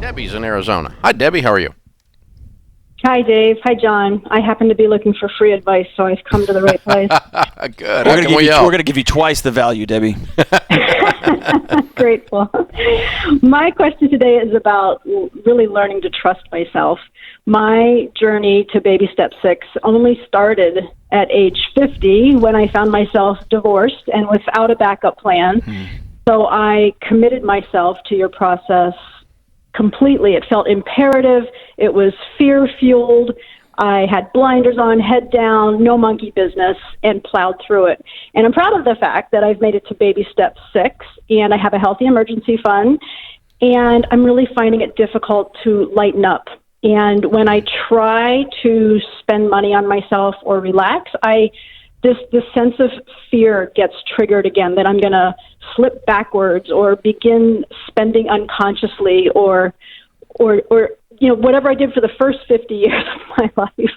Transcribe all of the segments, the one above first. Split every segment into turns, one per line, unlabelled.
Debbie's in Arizona. Hi, Debbie. How are you?
Hi, Dave. Hi, John. I happen to be looking for free advice, so I've come to the right place.
Good.
We're going to give you twice the value, Debbie.
Grateful. My question today is about really learning to trust myself. My journey to baby step 6 only started at age 50 when I found myself divorced and without a backup plan. So I committed myself to your process completely. It felt imperative. It was fear-fueled. I had blinders on, head down, no monkey business, and plowed through it. And I'm proud of the fact that I've made it to baby step 6, and I have a healthy emergency fund, and I'm really finding it difficult to lighten up. And when I try to spend money on myself or relax, this sense of fear gets triggered again, that I'm going to slip backwards or begin spending unconsciously or whatever I did for the first 50 years of my life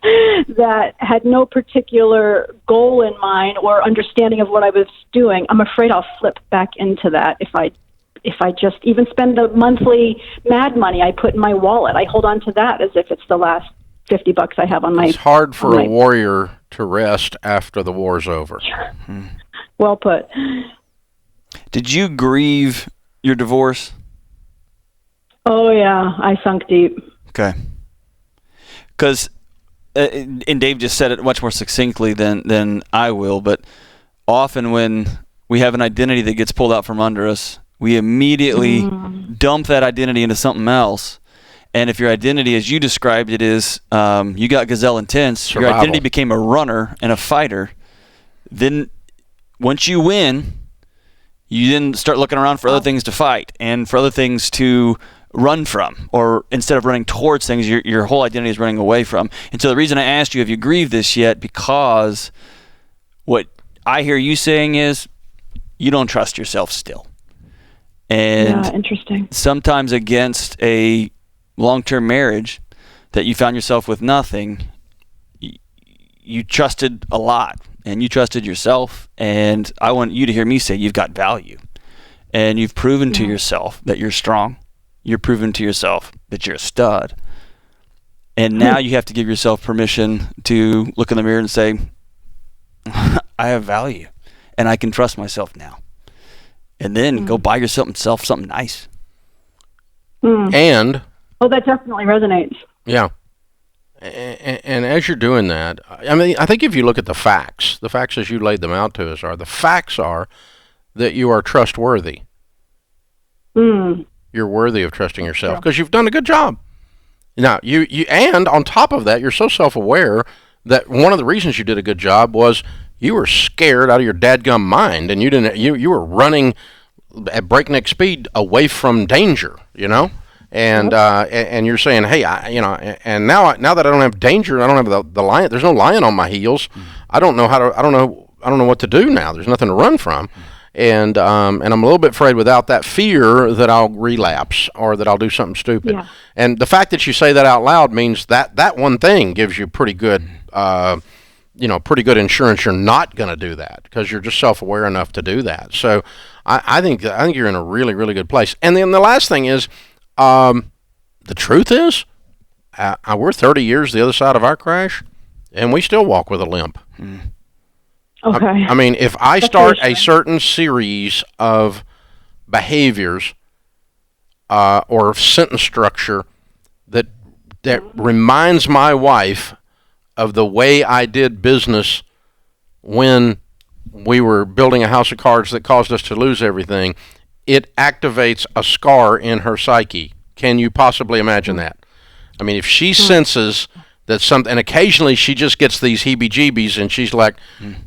that had no particular goal in mind or understanding of what I was doing. I'm afraid I'll slip back into that if I just even spend the monthly mad money I put in my wallet. I hold on to that as if it's the last $50 I have on my...
It's hard for a warrior to rest after the war's over.
Well put.
Did you grieve your divorce?
Oh, yeah. I sunk deep.
Okay. Because, and Dave just said it much more succinctly than I will, but often when we have an identity that gets pulled out from under us, we immediately dump that identity into something else. And if your identity, as you described it, is you got gazelle intense,
Survival.
Your identity became a runner and a fighter, then once you win, you then start looking around for other things to fight and for other things to run from, or instead of running towards things, your whole identity is running away from. And so the reason I asked you, have you grieved this yet? Because what I hear you saying is you don't trust yourself still. And
yeah, interesting.
Sometimes against a long-term marriage that you found yourself with nothing, you trusted a lot, and you trusted yourself, and I want you to hear me say you've got value, and you've proven to yourself that you're strong. You're proven to yourself that you're a stud, and now you have to give yourself permission to look in the mirror and say, I have value, and I can trust myself now. And then go buy yourself something nice.
And...
Oh, that definitely resonates.
Yeah. And as you're doing that, I mean, I think if you look at the facts as you laid them out to us the facts are that you are trustworthy. You're worthy of trusting yourself because you've done a good job. Now, you and on top of that, you're so self-aware that one of the reasons you did a good job was you were scared out of your dadgum mind, and you were running at breakneck speed away from danger, And you're saying, hey, and now that I don't have danger, I don't have the lion. There's no lion on my heels. I don't know what to do now. There's nothing to run from, and I'm a little bit afraid without that fear that I'll relapse or that I'll do something stupid. Yeah. And the fact that you say that out loud means that one thing gives you pretty good, pretty good insurance. You're not going to do that because you're just self-aware enough to do that. So I think you're in a really, really good place. And then the last thing is. The truth is, we're 30 years the other side of our crash, and we still walk with a limp.
Okay.
I mean, if I start a certain series of behaviors or sentence structure that reminds my wife of the way I did business when we were building a house of cards that caused us to lose everything, it activates a scar in her psyche. Can you possibly imagine that? I mean, if she senses that something, and occasionally she just gets these heebie-jeebies, and she's like,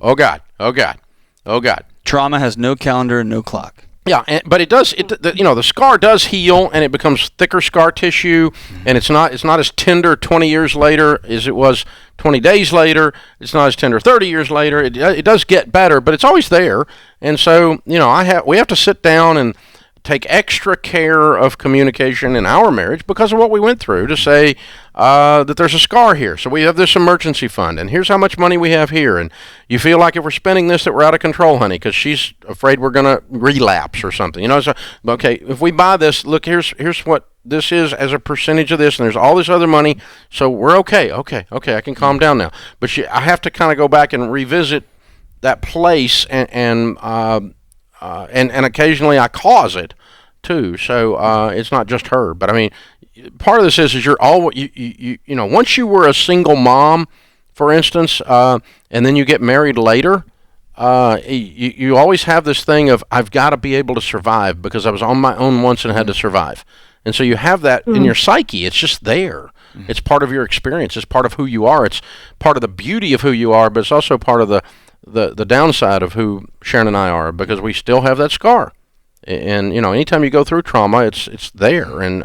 oh, God, oh, God, oh, God.
Trauma has no calendar and no clock.
Yeah, but it does. The scar does heal, and it becomes thicker scar tissue, and it's not as tender 20 years later as it was 20 days later. It's not as tender 30 years later. It does get better, but it's always there. And so we have to sit down and take extra care of communication in our marriage because of what we went through to say that there's a scar here. So we have this emergency fund, and here's how much money we have here. And you feel like if we're spending this that we're out of control, honey, because she's afraid we're going to relapse or something. So, okay, if we buy this, look, here's what this is as a percentage of this, and there's all this other money, so we're okay, I can calm down now. But I have to kind of go back and revisit that place, and occasionally I cause it too. So it's not just her, but I mean, part of this is you're all you know. Once you were a single mom, for instance, and then you get married later, you always have this thing of I've got to be able to survive because I was on my own once and had to survive, and so you have that in your psyche. It's just there. It's part of your experience. It's part of who you are. It's part of the beauty of who you are, but it's also part of the downside of who Sharon and I are, because we still have that scar. And anytime you go through trauma, it's there, and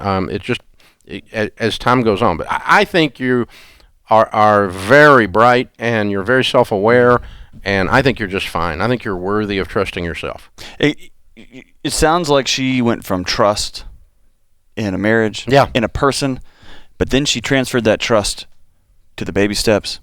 as time goes on. But I think you are very bright, and you're very self-aware, and I think you're just fine. I think you're worthy of trusting yourself.
It sounds like she went from trust in a marriage, in a person, but then she transferred that trust to the baby steps.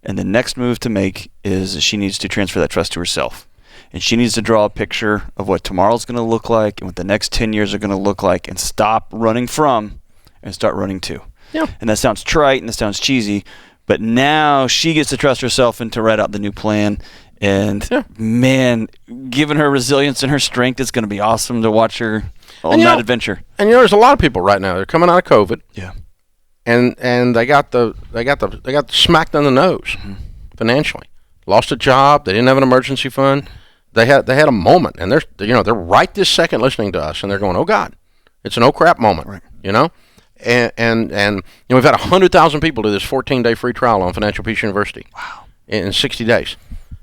And the next move to make is she needs to transfer that trust to herself. And she needs to draw a picture of what tomorrow's going to look like and what the next 10 years are going to look like, and stop running from and start running to.
Yeah.
And that sounds trite and that sounds cheesy, but now she gets to trust herself and to write out the new plan. And man, given her resilience and her strength, it's going to be awesome to watch her on that adventure.
And there's a lot of people right now. They're coming out of COVID.
Yeah.
And they got smacked on the nose financially. Lost a job. They didn't have an emergency fund. They had a moment, and they're right this second listening to us, and they're going, "Oh God, it's an oh crap moment,"
right.
And we've had 100,000 people do this 14-day free trial on Financial Peace University.
Wow.
In 60 days.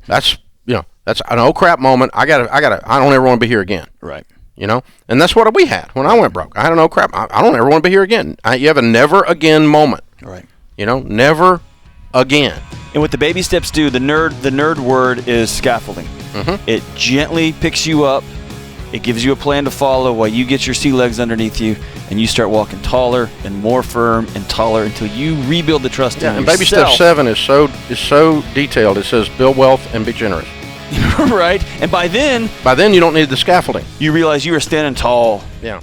That's an oh crap moment. I don't ever want to be here again.
Right.
And that's what we had when I went broke. I had an oh crap. I don't ever want to be here again. You have a never again moment.
Right.
Never again.
And what the baby steps do, the nerd word is scaffolding. It gently picks you up. It gives you a plan to follow while you get your sea legs underneath you, and you start walking taller and more firm and taller until you rebuild the trust in yourself.
And baby step 7 is so detailed. It says build wealth and be generous.
Right. And by then
you don't need the scaffolding.
You realize you are standing tall.
Yeah.